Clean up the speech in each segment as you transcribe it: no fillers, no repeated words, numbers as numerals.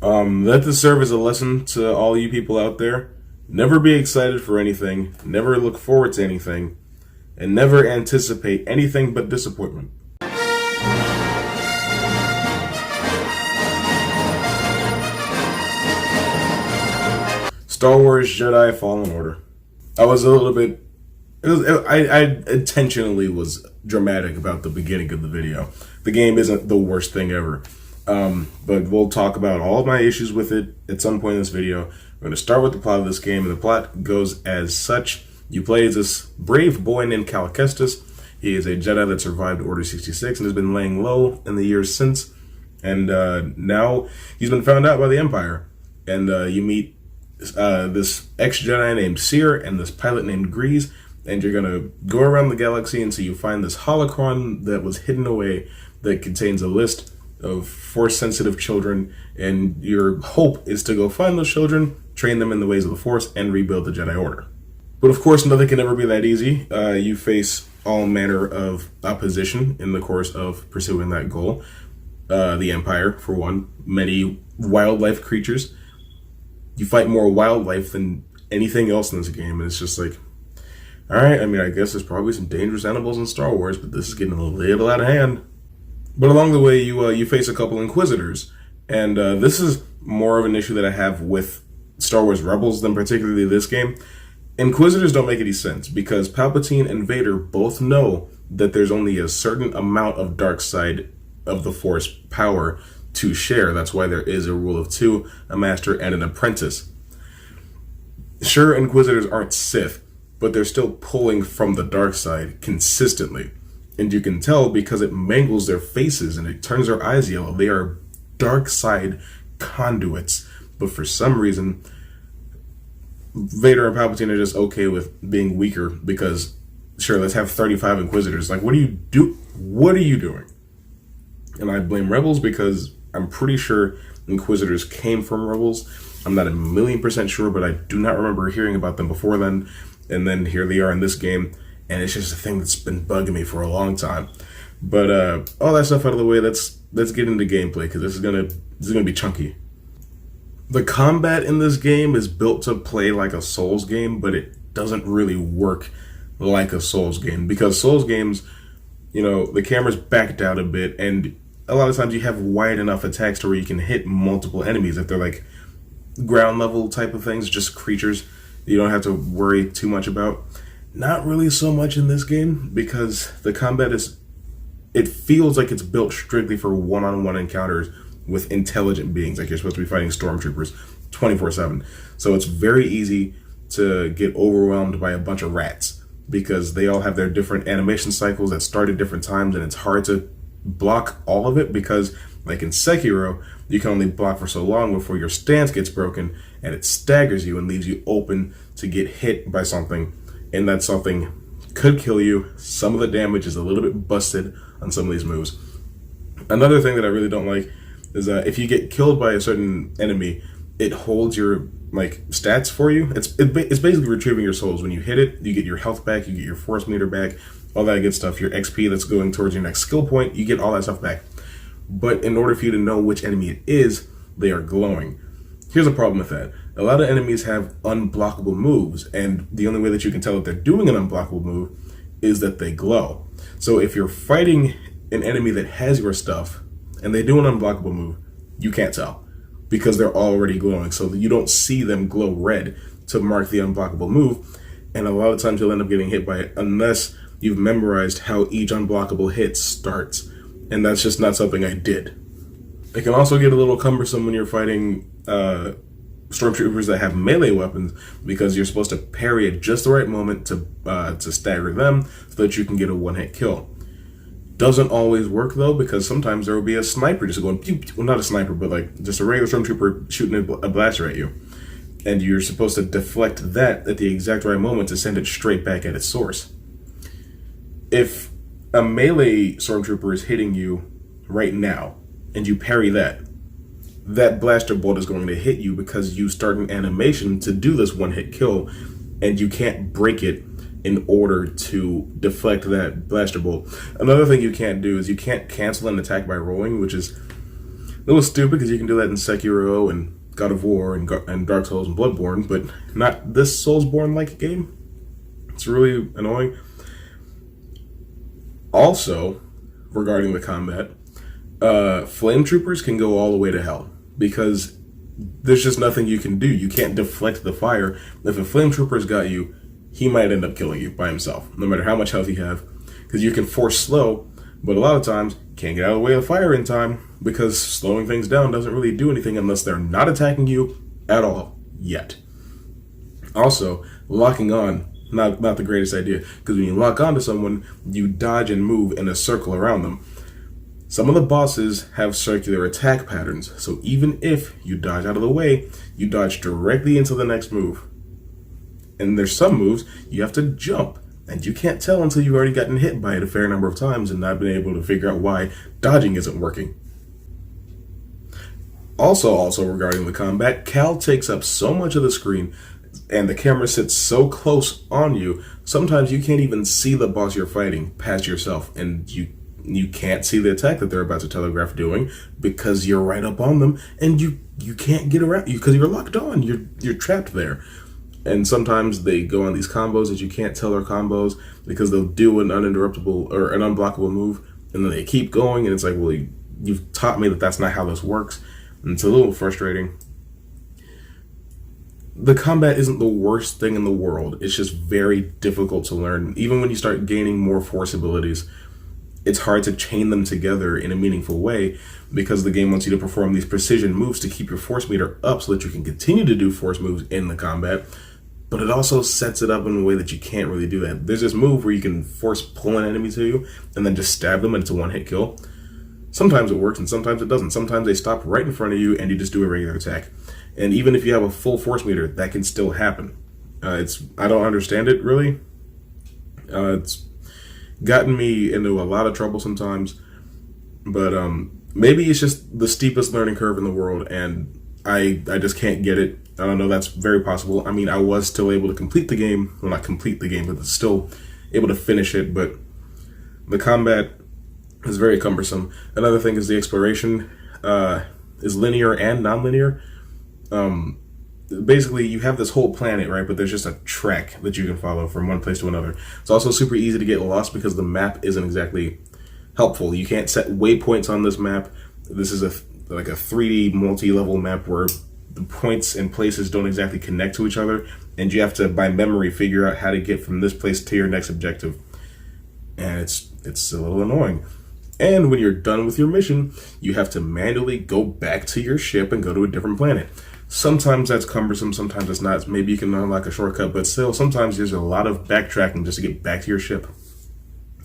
Let this serve as a lesson to all you people out there. Never be excited for anything, never look forward to anything, and never anticipate anything but disappointment. Star Wars Jedi Fallen Order. I was a little bit. I intentionally was dramatic about the beginning of the video. The game isn't the worst thing ever. But we'll talk about all of my issues with it at some point in this video. We're going to start with the plot of this game, and the plot goes as such. You play as this brave boy named Cal Kestis. He is a Jedi that survived Order 66 and has been laying low in the years since. And now he's been found out by the Empire. And you meet this ex-Jedi named Seer and this pilot named Grease. And you're going to go around the galaxy until you find this holocron that was hidden away that contains a list of Force-sensitive children, and your hope is to go find those children, train them in the ways of the Force, and rebuild the Jedi Order. But of course, nothing can ever be that easy. You face all manner of opposition in the course of pursuing that goal. The Empire, for one, many wildlife creatures. You fight more wildlife than anything else in this game, and it's just like, alright, I mean, I guess there's probably some dangerous animals in Star Wars, but this is getting a little out of hand. But along the way, you face a couple Inquisitors, and this is more of an issue that I have with Star Wars Rebels than particularly this game. Inquisitors don't make any sense, because Palpatine and Vader both know that there's only a certain amount of dark side of the Force power to share. That's why there is a rule of two, a master and an apprentice. Sure, Inquisitors aren't Sith, but they're still pulling from the dark side consistently. And you can tell because it mangles their faces and it turns their eyes yellow. They are dark side conduits. But for some reason, Vader and Palpatine are just okay with being weaker because, sure, let's have 35 Inquisitors. Like, what do you do? What are you doing? And I blame Rebels because I'm pretty sure Inquisitors came from Rebels. I'm not 1,000,000% sure, but I do not remember hearing about them before then. And then here they are in this game. And it's just a thing that's been bugging me for a long time. But all that stuff out of the way, let's get into gameplay, because this is gonna be chunky. The combat in this game is built to play like a Souls game, but it doesn't really work like a Souls game, because Souls games, you know, the camera's backed out a bit, and a lot of times you have wide enough attacks to where you can hit multiple enemies. If they're like ground level type of things, just creatures you don't have to worry too much about. Not really so much in this game, because the combat it feels like it's built strictly for one-on-one encounters with intelligent beings, like you're supposed to be fighting stormtroopers 24/7. So it's very easy to get overwhelmed by a bunch of rats, because they all have their different animation cycles that start at different times, and it's hard to block all of it, because like in Sekiro, you can only block for so long before your stance gets broken, and it staggers you and leaves you open to get hit by something. And that something could kill you. Some of the damage is a little bit busted on some of these moves. Another thing that I really don't like is if you get killed by a certain enemy, it holds your like stats for you. It's basically retrieving your souls. When you hit it, you get your health back, you get your force meter back, all that good stuff. Your XP that's going towards your next skill point, you get all that stuff back. But in order for you to know which enemy it is, they are glowing. Here's a problem with that. A lot of enemies have unblockable moves, and the only way that you can tell if they're doing an unblockable move is that they glow. So if you're fighting an enemy that has your stuff, and they do an unblockable move, you can't tell, because they're already glowing. So you don't see them glow red to mark the unblockable move, and a lot of times you'll end up getting hit by it unless you've memorized how each unblockable hit starts, and that's just not something I did. It can also get a little cumbersome when you're fighting stormtroopers that have melee weapons, because you're supposed to parry at just the right moment to stagger them so that you can get a one-hit kill. Doesn't always work though, because sometimes there will be a sniper just going pew, pew. Well, not a sniper, but like just a regular stormtrooper shooting a blaster at you, and you're supposed to deflect that at the exact right moment to send it straight back at its source. If a melee stormtrooper is hitting you right now and you parry that blaster bolt is going to hit you, because you start an animation to do this one-hit kill, and you can't break it in order to deflect that blaster bolt. Another thing you can't do is you can't cancel an attack by rolling, which is A little stupid because you can do that in Sekiro and God of War and Dark Souls and Bloodborne, but not this Soulsborne-like game. It's really annoying. Also, regarding the combat, flame troopers can go all the way to hell because there's just nothing you can do. You can't deflect the fire. If a flame trooper's got you, he might end up killing you by himself, no matter how much health you have, because you can force slow, but a lot of times can't get out of the way of the fire in time because slowing things down doesn't really do anything unless they're not attacking you at all yet. Also, locking on, not the greatest idea, because when you lock onto someone, you dodge and move in a circle around them. Some of the bosses have circular attack patterns, so even if you dodge out of the way, you dodge directly into the next move. And there's some moves you have to jump, and you can't tell until you've already gotten hit by it a fair number of times and not been able to figure out why dodging isn't working. Also regarding the combat, Cal takes up so much of the screen and the camera sits so close on you, sometimes you can't even see the boss you're fighting past yourself, and you can't see the attack that they're about to telegraph doing because you're right up on them, and you can't get around you because you're locked on. You're trapped there. And sometimes they go on these combos that you can't tell are combos because they'll do an uninterruptible or an unblockable move, and then they keep going, and it's like, well, you've taught me that that's not how this works, and it's a little frustrating. The combat isn't the worst thing in the world. It's just very difficult to learn. Even when you start gaining more force abilities, it's hard to chain them together in a meaningful way because the game wants you to perform these precision moves to keep your force meter up so that you can continue to do force moves in the combat, but it also sets it up in a way that you can't really do that. There's this move where you can force pull an enemy to you and then just stab them and it's a one-hit kill. Sometimes it works and sometimes it doesn't. Sometimes they stop right in front of you and you just do a regular attack. And even if you have a full force meter, that can still happen. I don't understand it, really. It's gotten me into a lot of trouble sometimes, but maybe it's just the steepest learning curve in the world, and I just can't get it. I don't know, that's very possible. I mean, I was still able to complete the game. Well, not complete the game, but still able to finish it, but the combat is very cumbersome. Another thing is the exploration is linear and non-linear. Basically, you have this whole planet, right? But there's just a track that you can follow from one place to another. It's also super easy to get lost because the map isn't exactly helpful. You can't set waypoints on this map. This is like a 3D multi-level map where the points and places don't exactly connect to each other, and you have to, by memory, figure out how to get from this place to your next objective. And it's a little annoying. And when you're done with your mission, you have to manually go back to your ship and go to a different planet. Sometimes that's cumbersome, sometimes it's not. Maybe you can unlock a shortcut, but still, sometimes there's a lot of backtracking just to get back to your ship.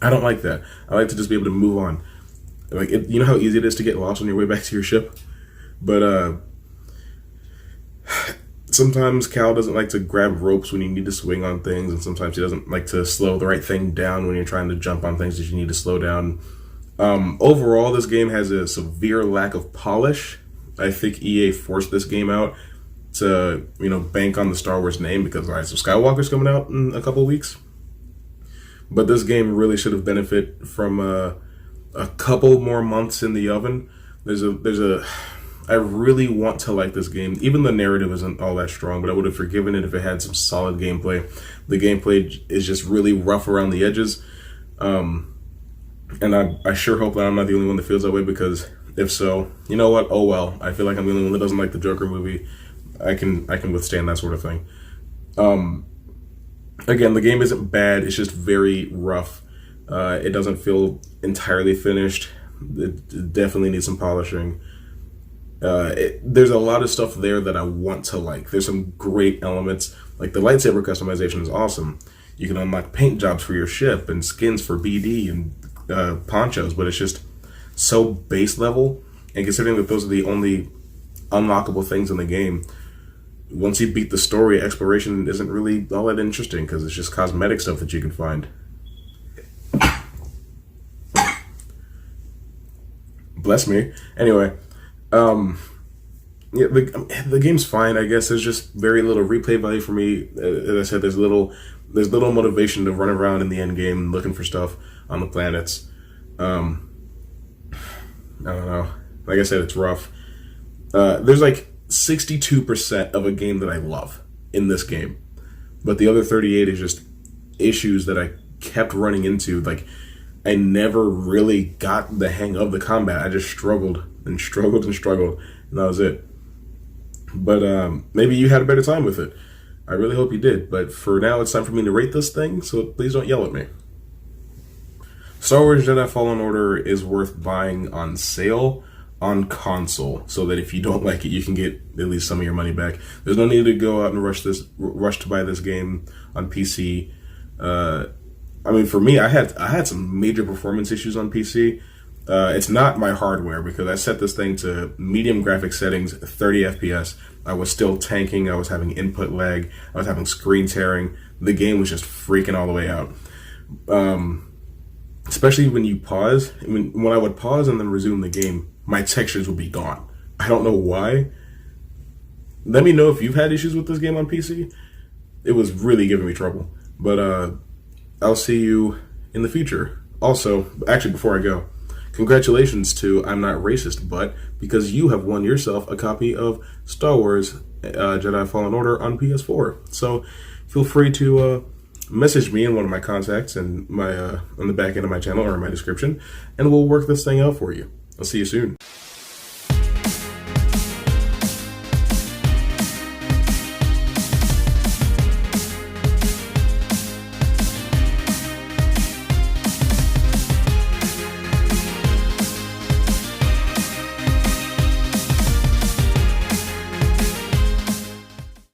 I don't like that. I like to just be able to move on. Like, you know how easy it is to get lost on your way back to your ship? But sometimes Cal doesn't like to grab ropes when you need to swing on things, and sometimes he doesn't like to slow the right thing down when you're trying to jump on things that you need to slow down. Overall, this game has a severe lack of polish. I think EA forced this game out to, bank on the Star Wars name because Rise of Skywalker's coming out in a couple of weeks. But this game really should have benefited from a couple more months in the oven. I really want to like this game. Even the narrative isn't all that strong, but I would have forgiven it if it had some solid gameplay. The gameplay is just really rough around the edges. And I sure hope that I'm not the only one that feels that way, because if so, you know what? Oh well. I feel like I'm the only one that doesn't like the Joker movie. I can withstand that sort of thing. Again, the game isn't bad. It's just very rough. It doesn't feel entirely finished. It definitely needs some polishing. There's a lot of stuff there that I want to like. There's some great elements. Like the lightsaber customization is awesome. You can unlock paint jobs for your ship and skins for BD and ponchos, but it's just so base level. And considering that those are the only unlockable things in the game, once you beat the story, exploration isn't really all that interesting because it's just cosmetic stuff that you can find. Bless me. Anyway, yeah, the game's fine, I guess. There's just very little replay value for me. As I said, there's little motivation to run around in the end game looking for stuff on the planets. I don't know. Like I said, it's rough. There's like 62% of a game that I love in this game, but the other 38 is just issues that I kept running into. Like, I never really got the hang of the combat. I just struggled and struggled and struggled, and that was it. But maybe you had a better time with it. I really hope you did. But for now, it's time for me to rate this thing, so please don't yell at me. Star Wars Jedi Fallen Order is worth buying on sale on console, so that if you don't like it, you can get at least some of your money back. There's no need to go out and rush to buy this game on PC. I mean, for me, I had some major performance issues on PC. It's not my hardware, because I set this thing to medium graphic settings, 30 FPS. I was still tanking. I was having input lag. I was having screen tearing. The game was just freaking all the way out. Especially when you pause. When I would pause and then resume the game, my textures would be gone. I don't know why. Let me know if you've had issues with this game on PC. It was really giving me trouble. But I'll see you in the future. Also, actually, before I go, congratulations to I'm Not Racist, but because you have won yourself a copy of Star Wars Jedi Fallen Order on PS4. So feel free to message me in one of my contacts and my on the back end of my channel or in my description, and we'll work this thing out for you. I'll see you soon.